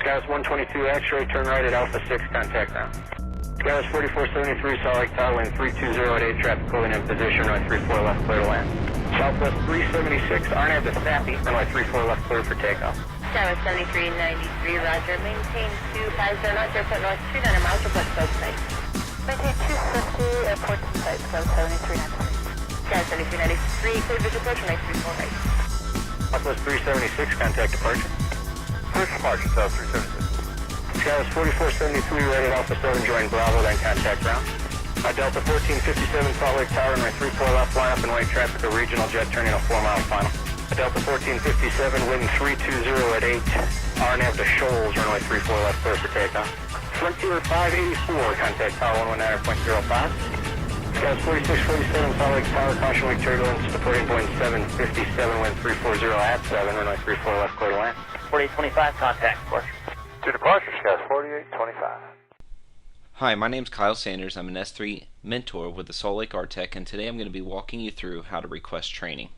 Scouts 122 X-ray, turn right at Alpha 6, contact now. Scouts 4473, Salt Lake Tower, wind 320 at 8, traffic pulling in position, runway 34 left, clear to land. Southwest 376, RNAV to Sappy, runway 34 left, clear for takeoff. Tower 7393, roger, maintain 250 knots, airport north 29 miles, report close site. Maintain 250, airport site, close 7393. Tower 7393, clear visual approach, runway 34 right. Southwest 376, contact departure. First departure, South 376. Scouts 4473, right at Alpha 7, join Bravo, then contact ground. Delta 1457, Salt Lake Tower, runway 34 left, line up and wait traffic, a regional jet turning a 4-mile final. Delta 1457, wind 320 at 8, RNAV to Shoals, runway 34 left, clear for takeoff. Frontier 584, contact Tower 119.05. Scouts 4647, Salt Lake Tower, caution wake turbulence, departing point 757, wind 340 at 7, runway 34 left, clear to land. 4825, contact, course. To departure, Scouts 4825. Hi, my name's Kyle Sanders. I'm an S3 mentor with the Salt Lake RTEC, and today I'm going to be walking you through how to request training.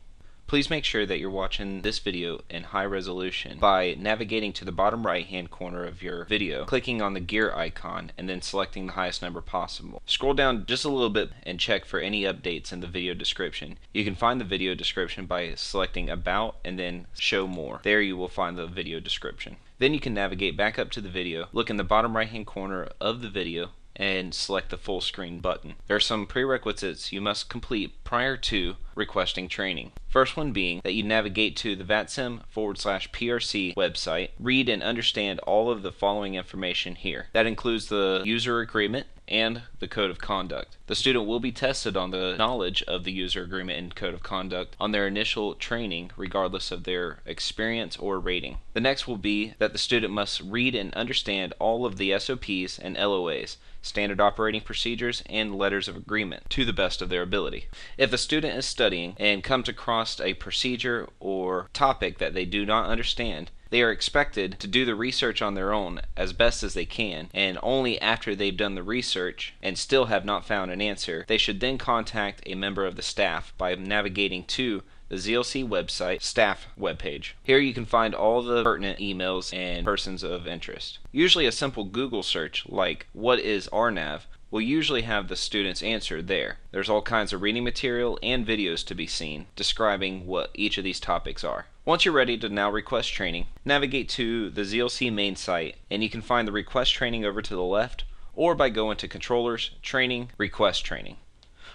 Please make sure that you're watching this video in high resolution by navigating to the bottom right hand corner of your video, clicking on the gear icon, and then selecting the highest number possible. Scroll down just a little bit and check for any updates in the video description. You can find the video description by selecting About and then Show More. There you will find the video description. Then you can navigate back up to the video, look in the bottom right hand corner of the video, and select the full screen button. There are some prerequisites you must complete prior to requesting training. First one being that you navigate to the VATSIM/PRC website, read and understand all of the following information here. That includes the user agreement and the code of conduct. The student will be tested on the knowledge of the user agreement and code of conduct on their initial training, regardless of their experience or rating. The next will be that the student must read and understand all of the SOPs and LOAs, standard operating procedures, and letters of agreement to the best of their ability. If the student is studying and comes across a procedure or topic that they do not understand, they are expected to do the research on their own as best as they can, and only after they've done the research and still have not found an answer, they should then contact a member of the staff by navigating to the ZLC website staff webpage. Here you can find all the pertinent emails and persons of interest. Usually a simple Google search like "what is RNAV" will usually have the student's answer there. There's all kinds of reading material and videos to be seen describing what each of these topics are. Once you're ready to now request training, navigate to the ZLC main site and you can find the request training over to the left, or by going to controllers, training, request training.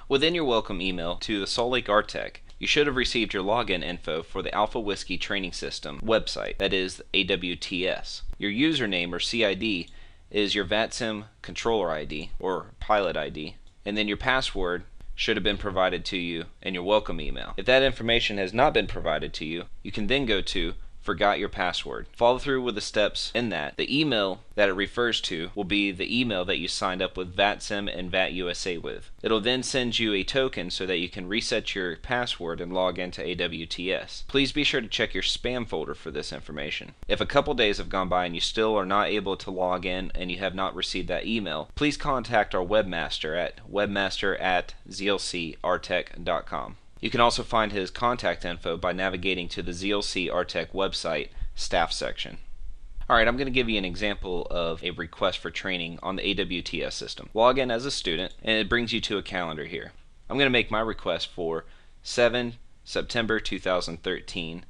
Within your welcome email to the Salt Lake RTEC, you should have received your login info for the Alpha Whiskey Training System website, that is AWTS. Your username or CID is your VATSIM controller ID or pilot ID, and then your password should have been provided to you in your welcome email. If that information has not been provided to you, you can then go to Forgot Your Password. Follow through with the steps in that. The email that it refers to will be the email that you signed up with VATSIM and VATUSA with. It'll then send you a token so that you can reset your password and log into AWTS. Please be sure to check your spam folder for this information. If a couple days have gone by and you still are not able to log in and you have not received that email, please contact our webmaster at webmaster@zlcrtech.com. You can also find his contact info by navigating to the ZLC RTEC website staff section. Alright, I'm going to give you an example of a request for training on the AWTS system. Log in as a student and it brings you to a calendar here. I'm going to make my request for 7 September 2013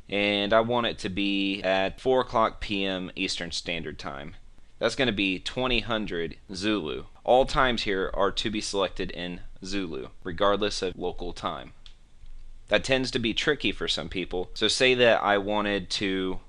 and I want it to be at 4:00 p.m. Eastern Standard Time. That's going to be 2000 Zulu. All times here are to be selected in Zulu, regardless of local time. That tends to be tricky for some people. So say that I wanted to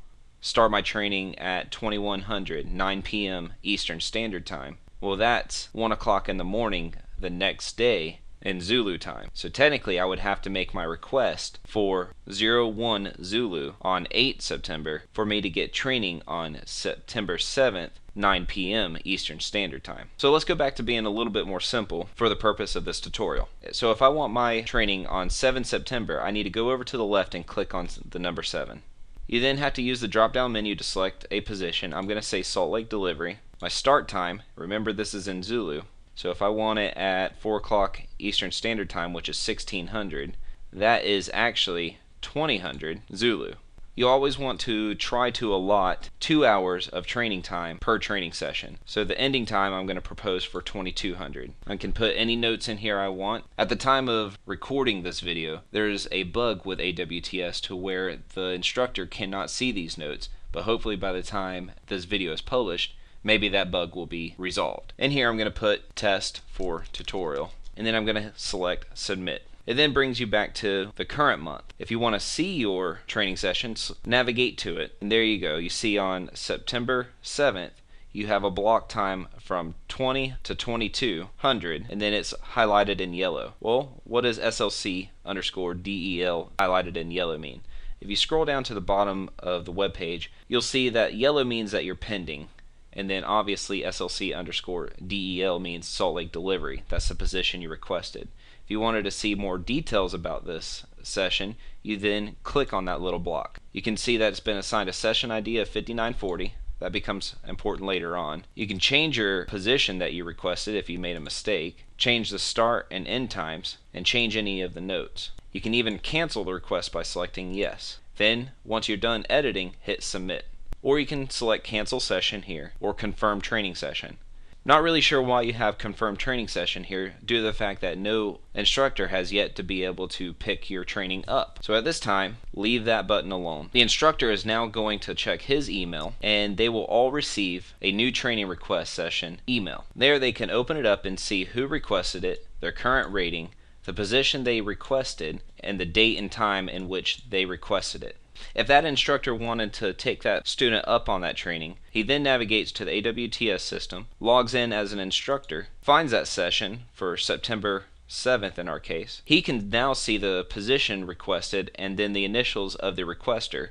start my training at 2100, 9 p.m. Eastern Standard Time. Well, that's 1 o'clock in the morning the next day in Zulu time. So technically I would have to make my request for 01 Zulu on 8 September for me to get training on September 7th, 9 p.m. Eastern Standard Time. So let's go back to being a little bit more simple for the purpose of this tutorial. So if I want my training on 7 September, I need to go over to the left and click on the number 7. You then have to use the drop down menu to select a position. I'm going to say Salt Lake Delivery. My start time, remember this is in Zulu, so if I want it at 4 o'clock Eastern Standard Time, which is 1600, that is actually 2000 Zulu. you always want to try to allot 2 hours of training time per training session. So the ending time I'm going to propose for 2200. I can put any notes in here I want. At the time of recording this video, there's a bug with AWTS to where the instructor cannot see these notes, but hopefully by the time this video is published, maybe that bug will be resolved. In here I'm going to put test for tutorial, and then I'm going to select submit. It then brings you back to the current month. If you want to see your training sessions, navigate to it, and there you go. You see on September 7th, you have a block time from 20 to 2200, and then it's highlighted in yellow. Well, what does SLC underscore DEL highlighted in yellow mean? If you scroll down to the bottom of the web page, you'll see that yellow means that you're pending, and then obviously SLC underscore DEL means Salt Lake delivery. That's the position you requested. If you wanted to see more details about this session, you then click on that little block. You can see that it's been assigned a session ID of 5940. That becomes important later on. You can change your position that you requested if you made a mistake, change the start and end times, and change any of the notes. You can even cancel the request by selecting yes. Then, once you're done editing, hit submit. Or you can select cancel session here, or confirm training session. Not really sure why you have confirmed training session here due to the fact that no instructor has yet to be able to pick your training up. So at this time, leave that button alone. The instructor is now going to check his email, and they will all receive a new training request session email. There they can open it up and see who requested it, their current rating, the position they requested, and the date and time in which they requested it. If that instructor wanted to take that student up on that training, he then navigates to the AWTS system, logs in as an instructor, finds that session for September 7th in our case. He can now see the position requested and then the initials of the requester.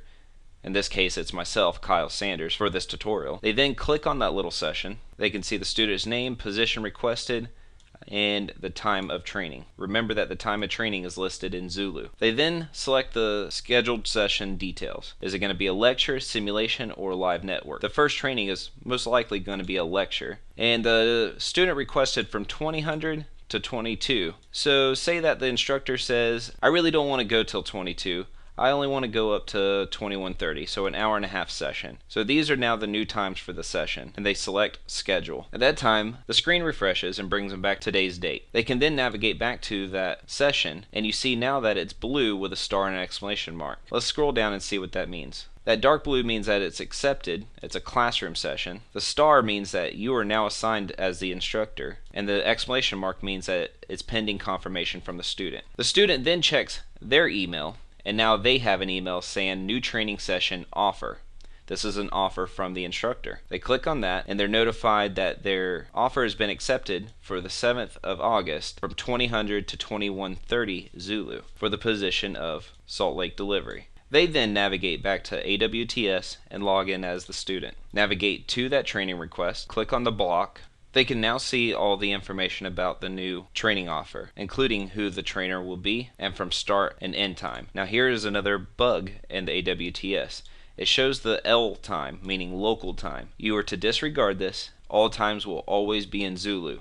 In this case, it's myself, Kyle Sanders, for this tutorial. They then click on that little session. They can see the student's name, position requested, and the time of training. Remember that the time of training is listed in Zulu. They then select the scheduled session details. Is it going to be a lecture, simulation, or live network? The first training is most likely going to be a lecture. And the student requested from 2000 to 22. So say that the instructor says, I really don't want to go till 22. I only want to go up to 21:30, so an hour and a half session. So these are now the new times for the session, and they select schedule. At that time, the screen refreshes and brings them back to today's date. They can then navigate back to that session, and you see now that it's blue with a star and an exclamation mark. Let's scroll down and see what that means. That dark blue means that it's accepted, it's a classroom session. The star means that you are now assigned as the instructor, and the exclamation mark means that it's pending confirmation from the student. The student then checks their email, and now they have an email saying new training session offer. This is an offer from the instructor. They click on that and they're notified that their offer has been accepted for the 7th of August from 2000 to 21:30 Zulu for the position of Salt Lake delivery. They then navigate back to AWTS and log in as the student. Navigate to that training request, click on the block. They can now see all the information about the new training offer, including who the trainer will be and from start and end time. Now here is another bug in the AWTS. It shows the L time, meaning local time. You are to disregard this. All times will always be in Zulu.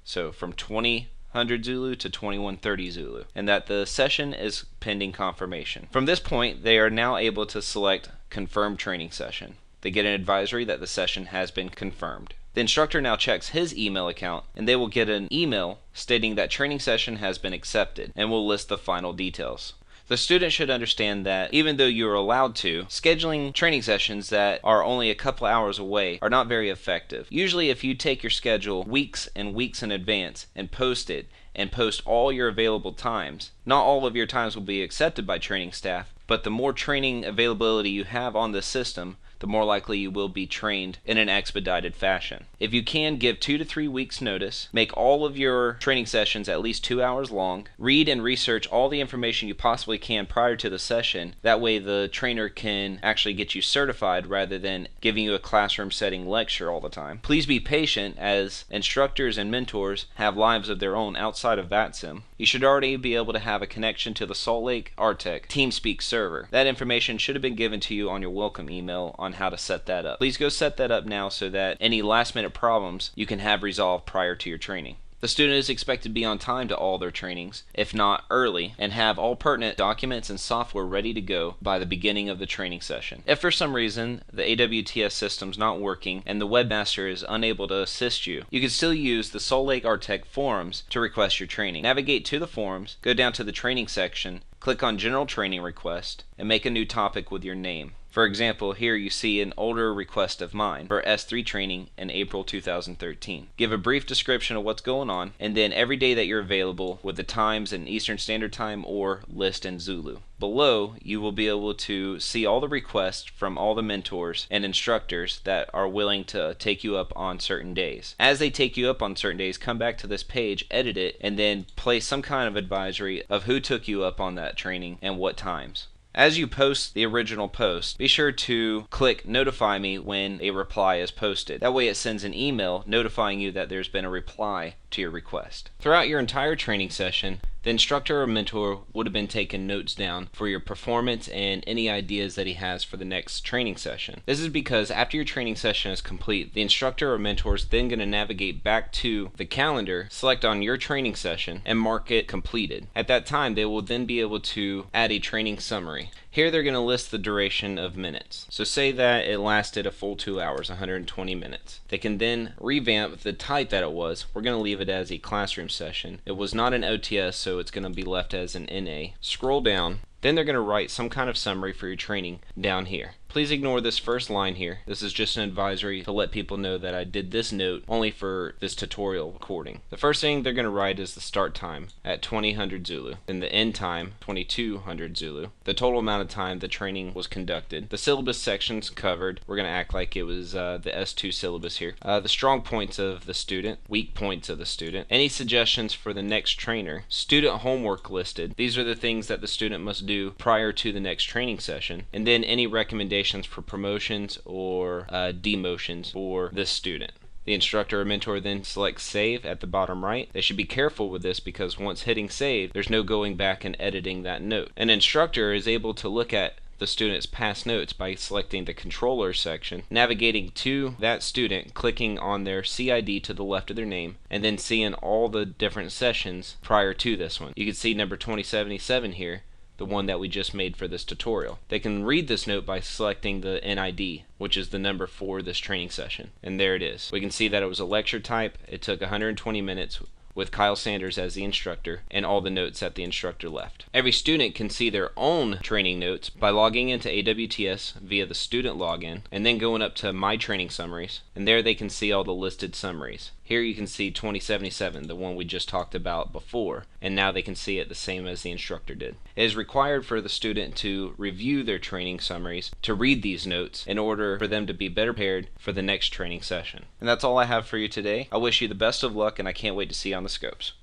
So from 2000 Zulu to 21:30 Zulu, and that the session is pending confirmation. From this point, they are now able to select confirm training session. They get an advisory that the session has been confirmed. The instructor now checks his email account, and they will get an email stating that training session has been accepted and will list the final details. The student should understand that even though you are allowed to, scheduling training sessions that are only a couple hours away are not very effective. Usually if you take your schedule weeks and weeks in advance and post it, and post all your available times, not all of your times will be accepted by training staff, but the more training availability you have on the system, the more likely you will be trained in an expedited fashion. If you can, give 2 to 3 weeks notice, make all of your training sessions at least 2 hours long, read and research all the information you possibly can prior to the session. That way the trainer can actually get you certified rather than giving you a classroom setting lecture all the time. Please be patient, as instructors and mentors have lives of their own outside of VATSIM. You should already be able to have a connection to the Salt Lake RTech TeamSpeak server. That information should have been given to you on your welcome email on how to set that up. Please go set that up now so that any last minute problems you can have resolved prior to your training. The student is expected to be on time to all their trainings, if not early, and have all pertinent documents and software ready to go by the beginning of the training session. If for some reason the AWTS system's not working and the webmaster is unable to assist you, you can still use the Salt Lake RTech forums to request your training. Navigate to the forums, go down to the training section, click on General Training Request, and make a new topic with your name. For example, here you see an older request of mine for S3 training in April 2013. Give a brief description of what's going on, and then every day that you're available with the times in Eastern Standard Time or list in Zulu. Below, you will be able to see all the requests from all the mentors and instructors that are willing to take you up on certain days. As they take you up on certain days, come back to this page, edit it, and then place some kind of advisory of who took you up on that training and what times. As you post the original post, be sure to click notify me when a reply is posted. That way it sends an email notifying you that there's been a reply to your request. Throughout your entire training session, the instructor or mentor would have been taking notes down for your performance and any ideas that he has for the next training session. This is because after your training session is complete, the instructor or mentor is then going to navigate back to the calendar, select on your training session, and mark it completed. At that time, they will then be able to add a training summary. Here they're going to list the duration of minutes. So say that it lasted a full 2 hours, 120 minutes. They can then revamp the type that it was. We're going to leave it as a classroom session. It was not an OTS, so it's going to be left as an NA. Scroll down. Then they're going to write some kind of summary for your training down here. Please ignore this first line here. This is just an advisory to let people know that I did this note only for this tutorial recording. The first thing they're going to write is the start time at 2000 Zulu, then the end time 2200 Zulu, the total amount of time the training was conducted, the syllabus sections covered. We're going to act like it was the S2 syllabus here. The strong points of the student, weak points of the student, any suggestions for the next trainer, student homework listed. These are the things that the student must do prior to the next training session, and then any recommendations for promotions or demotions for this student. The instructor or mentor then selects save at the bottom right. They should be careful with this because once hitting save, there's no going back and editing that note. An instructor is able to look at the student's past notes by selecting the controller section, navigating to that student, clicking on their CID to the left of their name, and then seeing all the different sessions prior to this one. You can see number 2077 here, the one that we just made for this tutorial. They can read this note by selecting the NID, which is the number for this training session. And there it is. We can see that it was a lecture type. It took 120 minutes with Kyle Sanders as the instructor and all the notes that the instructor left. Every student can see their own training notes by logging into AWTS via the student login and then going up to My Training Summaries, and there they can see all the listed summaries. Here you can see 2077, the one we just talked about before, and now they can see it the same as the instructor did. It is required for the student to review their training summaries, to read these notes, in order for them to be better prepared for the next training session. And that's all I have for you today. I wish you the best of luck, and I can't wait to see you on the scopes.